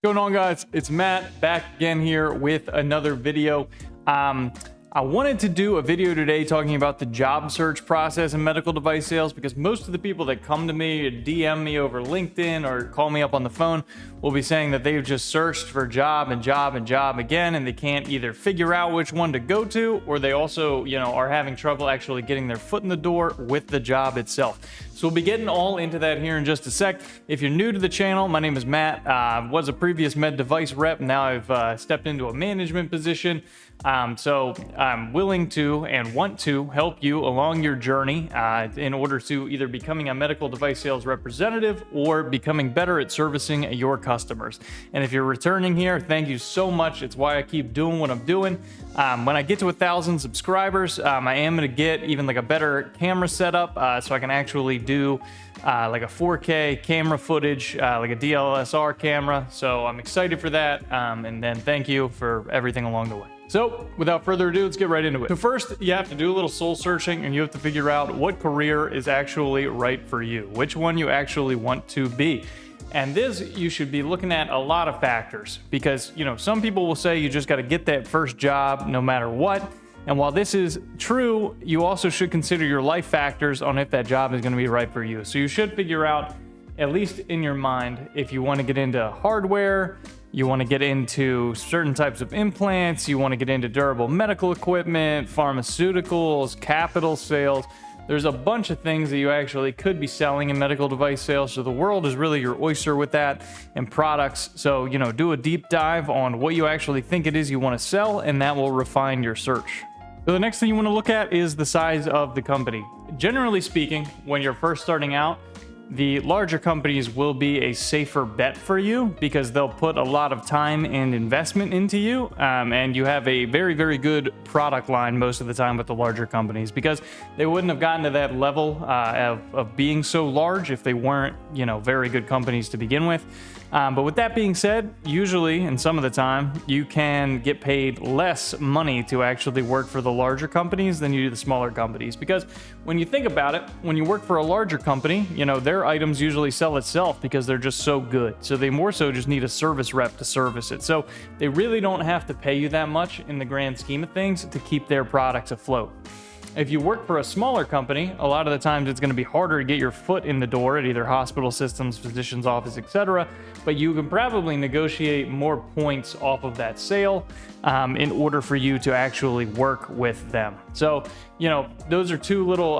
What's going on, guys? It's Matt back again here with another video. I wanted to do a video today talking about the job search process in medical device sales, because most of the people that come to me, DM me over LinkedIn or call me up on the phone will be saying that they've just searched for job and job and job again, and they can't either figure out which one to go to, or they also, are having trouble actually getting their foot in the door with the job itself. So we'll be getting all into that here in just a sec. If you're new to the channel, my name is Matt. Was a previous med device rep. Now I've stepped into a management position. So I'm willing to and want to help you along your journey in order to either becoming a medical device sales representative or becoming better at servicing your customers. And if you're returning here, thank you so much. It's why I keep doing what I'm doing. When I get to 1,000 subscribers, I am going to get even like a better camera setup so I can actually do like a 4K camera footage, like a DSLR camera. So I'm excited for that. And then thank you for everything along the way. So without further ado, let's get right into it. So first, you have to do a little soul searching, and you have to figure out what career is actually right for you, which one you actually want to be. And this, you should be looking at a lot of factors, because, some people will say you just got to get that first job no matter what. And while this is true, you also should consider your life factors on if that job is going to be right for you. So you should figure out, at least in your mind, if you want to get into hardware, you want to get into certain types of implants, you want to get into durable medical equipment, pharmaceuticals, capital sales. There's a bunch of things that you actually could be selling in medical device sales. So the world is really your oyster with that and products. So, do a deep dive on what you actually think it is you want to sell, and that will refine your search. So the next thing you want to look at is the size of the company. Generally speaking, when you're first starting out, the larger companies will be a safer bet for you because they'll put a lot of time and investment into you, and you have a very, very good product line most of the time with the larger companies, because they wouldn't have gotten to that level of being so large if they weren't, very good companies to begin with. But with that being said, usually, and some of the time, you can get paid less money to actually work for the larger companies than you do the smaller companies. Because when you think about it, when you work for a larger company, their items usually sell itself because they're just so good. So they more so just need a service rep to service it. So they really don't have to pay you that much in the grand scheme of things to keep their products afloat. If you work for a smaller company, a lot of the times it's going to be harder to get your foot in the door at either hospital systems, physician's office, etc. But you can probably negotiate more points off of that sale in order for you to actually work with them. So, those are two little,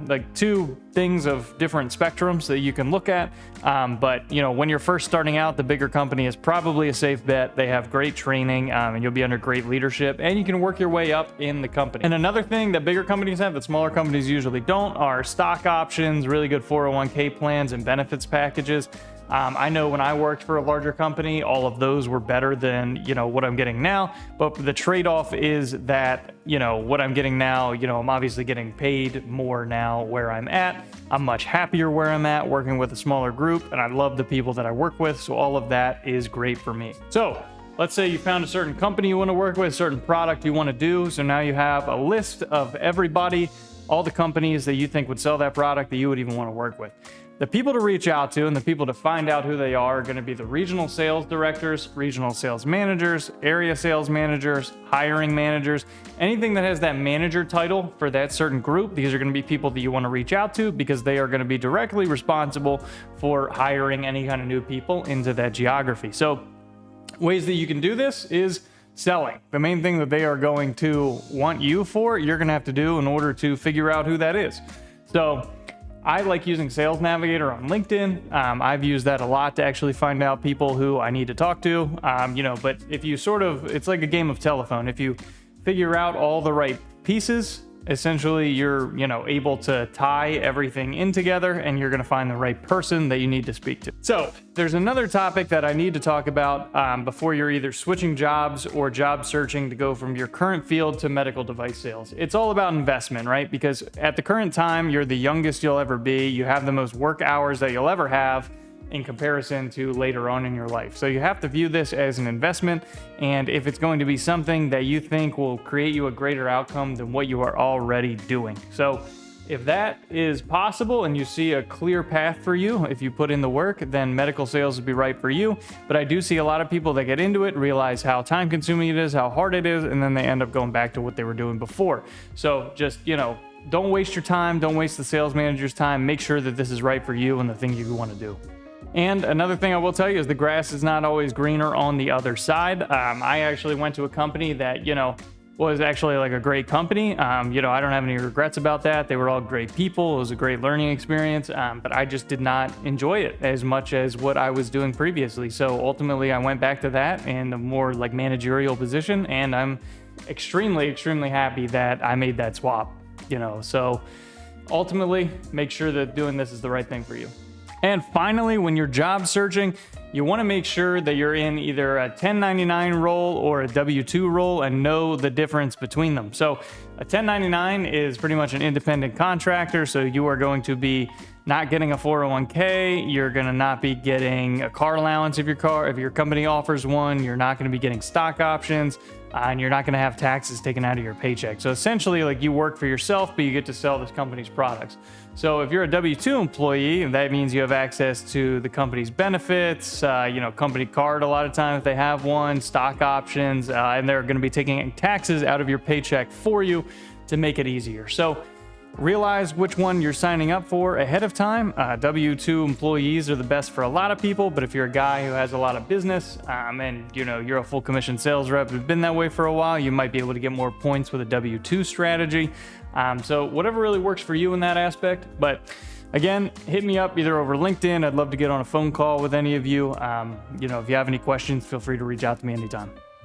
like two things of different spectrums that you can look at. But, when you're first starting out, the bigger company is probably a safe bet. They have great training, and you'll be under great leadership, and you can work your way up in the company. And another thing that bigger companies have that smaller companies usually don't are stock options, really good 401k plans, and benefits packages. I know when I worked for a larger company, all of those were better than, what I'm getting now. But the trade-off is that, what I'm getting now, I'm obviously getting paid more now where I'm at. I'm much happier where I'm at, working with a smaller group, and I love the people that I work with. So all of that is great for me. So let's say you found a certain company you want to work with, a certain product you want to do. So now you have a list of everybody, all the companies that you think would sell that product that you would even want to work with. The people to reach out to and the people to find out who they are going to be the regional sales directors, regional sales managers, area sales managers, hiring managers, anything that has that manager title for that certain group. These are going to be people that you want to reach out to because they are going to be directly responsible for hiring any kind of new people into that geography. So ways that you can do this is selling. The main thing that they are going to want you for, you're going to have to do in order to figure out who that is. So I like using Sales Navigator on LinkedIn. I've used that a lot to actually find out people who I need to talk to. But if you it's like a game of telephone. If you figure out all the right pieces, essentially you're, able to tie everything in together, and you're going to find the right person that you need to speak to. So there's another topic that I need to talk about before you're either switching jobs or job searching to go from your current field to medical device sales. It's all about investment, right? Because at the current time, you're the youngest you'll ever be. You have the most work hours that you'll ever have in comparison to later on in your life. So you have to view this as an investment, and if it's going to be something that you think will create you a greater outcome than what you are already doing. So If that is possible and you see a clear path for you, if you put in the work, then medical sales would be right for you. But I do see a lot of people that get into it, realize how time consuming it is, how hard it is, and then they end up going back to what they were doing before. So just, don't waste your time. Don't waste the sales manager's time. Make sure that this is right for you and the thing you want to do. And another thing I will tell you is the grass is not always greener on the other side. I actually went to a company that, was actually like a great company. I don't have any regrets about that. They were all great people. It was a great learning experience, but I just did not enjoy it as much as what I was doing previously. So ultimately I went back to that in a more like managerial position, and I'm extremely, extremely happy that I made that swap, So ultimately make sure that doing this is the right thing for you. And finally, when you're job searching, you want to make sure that you're in either a 1099 role or a W-2 role and know the difference between them. So a 1099 is pretty much an independent contractor. So you are going to be not getting a 401k. You're going to not be getting a car allowance if your company offers one. You're not going to be getting stock options, and you're not going to have taxes taken out of your paycheck. So essentially, like, you work for yourself, but you get to sell this company's products. So if you're a W-2 employee, that means you have access to the company's benefits, company card a lot of times if they have one, stock options, and they're going to be taking taxes out of your paycheck for you to make it easier. So realize which one you're signing up for ahead of time. W-2 employees are the best for a lot of people, but if you're a guy who has a lot of business and you're a full commission sales rep who's been that way for a while, you might be able to get more points with a W-2 strategy. So whatever really works for you in that aspect. But again, hit me up either over LinkedIn. I'd love to get on a phone call with any of you. If you have any questions, feel free to reach out to me anytime.